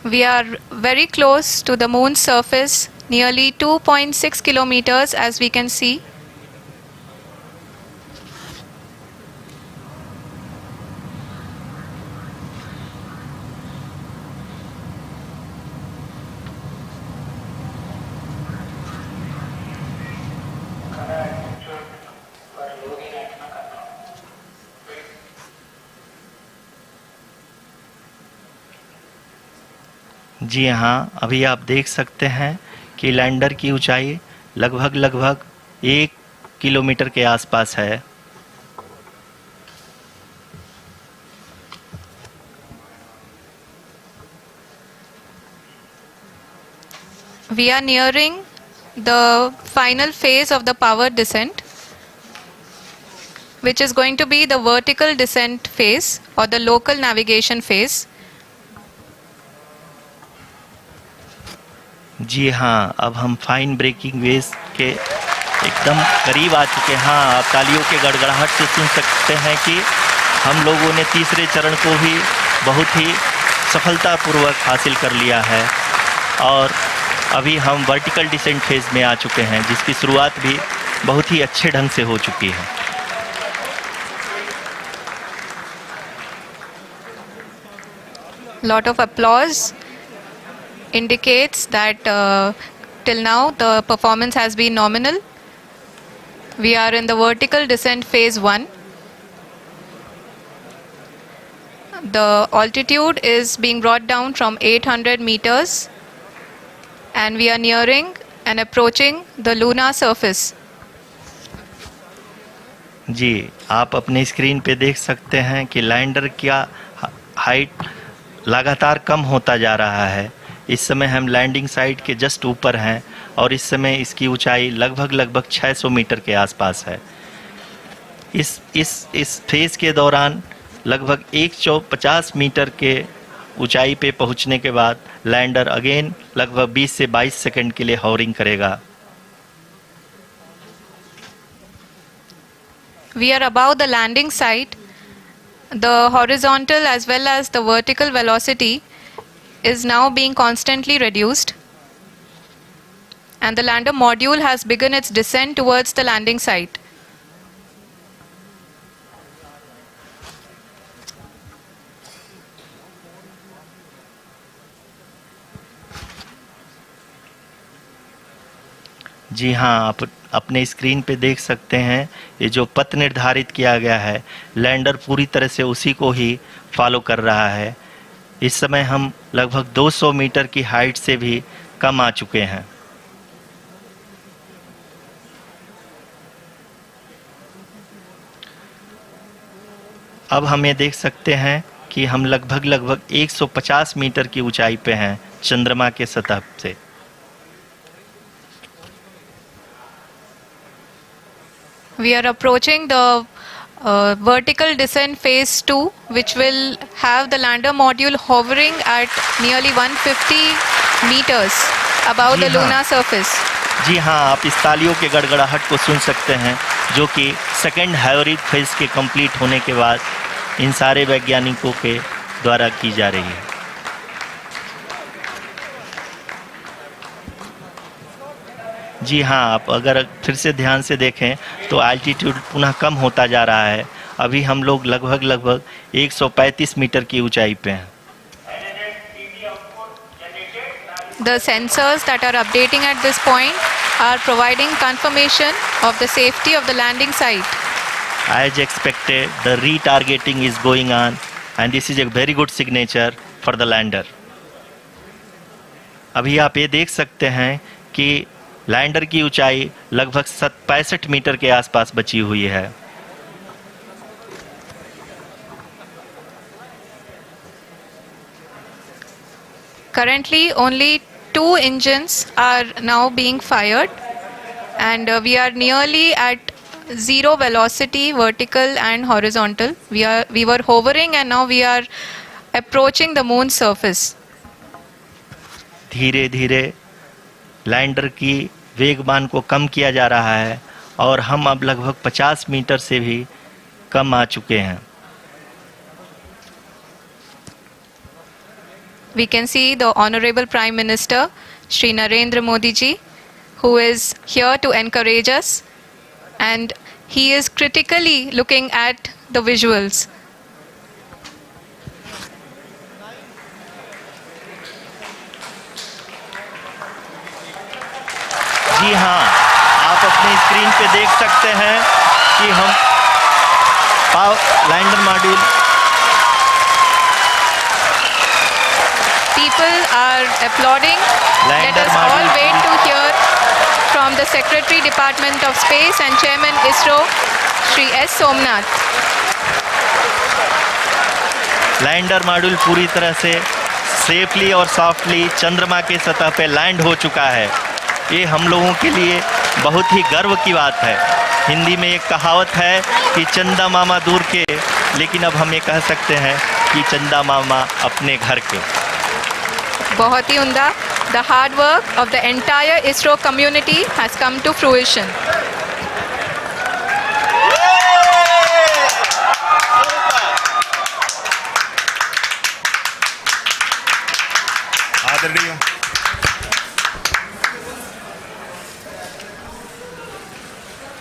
We are very close to the moon's surface, nearly 2.6 kilometers as we can see. जी हाँ, अभी आप देख सकते हैं कि लैंडर की ऊंचाई लगभग 1 किलोमीटर के आसपास है। We are nearing the final phase of the power descent, which is going to be the vertical descent phase or the local navigation phase. जी हाँ, अब हम फाइन ब्रेकिंग वेव्स के एकदम करीब आ चुके हैं। हाँ, आप तालियों के गड़गड़ाहट से सुन सकते हैं कि हम लोगों ने तीसरे चरण को भी बहुत ही सफलतापूर्वक हासिल कर लिया है और अभी हम वर्टिकल डिसेंट फेज में आ चुके हैं, जिसकी शुरुआत भी बहुत ही अच्छे ढंग से हो चुकी है। Lot of applause indicates that till now the performance has been nominal. We are in the vertical descent phase 1. The altitude is being brought down from 800 meters and we are nearing and approaching the lunar surface. जी, आप अपने screen पे देख सकते हैं कि lander का height लगातार कम होता जा रहा है। इस समय हम लैंडिंग साइट के जस्ट ऊपर हैं और इस समय इसकी ऊंचाई लगभग 600 मीटर के आसपास है। इस फेज के दौरान लगभग 150 मीटर के ऊंचाई पे पहुंचने के बाद लैंडर अगेन लगभग 20 से 22 सेकंड के लिए हॉवरिंग करेगा। We are above the landing site. The horizontal as well as the vertical velocity is now being constantly reduced. And the lander module has begun its descent towards the landing site. जी हाँ, आप अपने screen पे देख सकते हैं ये जो पथ निर्धारित किया गया है, लैंडर पूरी तरह से उसी को ही फॉलो कर रहा है। इस समय हम लगभग 200 मीटर की हाइट से भी कम आ चुके हैं। अब हम ये देख सकते हैं कि हम लगभग 150 मीटर की ऊंचाई पे हैं चंद्रमा के सतह से। We are approaching the vertical descent phase 2, which will have the lander module hovering at nearly 150 meters above the lunar surface. जी हाँ, आप इस तालियों के गड़गड़ाहट को सुन सकते हैं, जो कि सेकेंड हाइब्रिड फेज के कंप्लीट होने के बाद इन सारे वैज्ञानिकों के द्वारा की जा रही है। जी हाँ, आप अगर फिर से ध्यान से देखें तो एल्टीट्यूड पुनः कम होता जा रहा है। अभी हम लोग लगभग 135 मीटर की ऊंचाई पे हैं। The sensors that are updating at this point are providing confirmation of the safety of the landing site. As expected, the retargeting is going on and this is a very good signature for the lander. अभी आप ये देख सकते हैं कि lander की ऊंचाई लगभग 65 मीटर के आसपास बची हुई है। Currently, only 2 engines are now being fired, and we are nearly at zero velocity, vertical and horizontal. We were hovering, and now we are approaching the moon's surface. धीरे धीरे लैंडर की वेगमान को कम किया जा रहा है और हम अब लगभग 50 मीटर से भी कम आ चुके हैं। we can see the Honorable Prime Minister, Shri Narendra Modi ji, who is here to encourage us, and he is critically looking at the visuals. जी हाँ, आप अपनी स्क्रीन पे देख सकते हैं कि हम lander module People are applauding. Let Lander us all module wait to hear from the Secretary Department of Space and Chairman ISRO, Shri S. Somnath. Lander module पूरी तरह से सेफली और सॉफ्टली चंद्रमा के सतह पे लैंड हो चुका है। ये हम लोगों के लिए बहुत ही गर्व की बात है। हिंदी में एक कहावत है कि चंदा मामा दूर के, लेकिन अब हम ये कह सकते हैं कि चंदा मामा अपने घर के। बहुत ही उम्दा. The hard work of the entire ISRO community has come to fruition. आदरणीय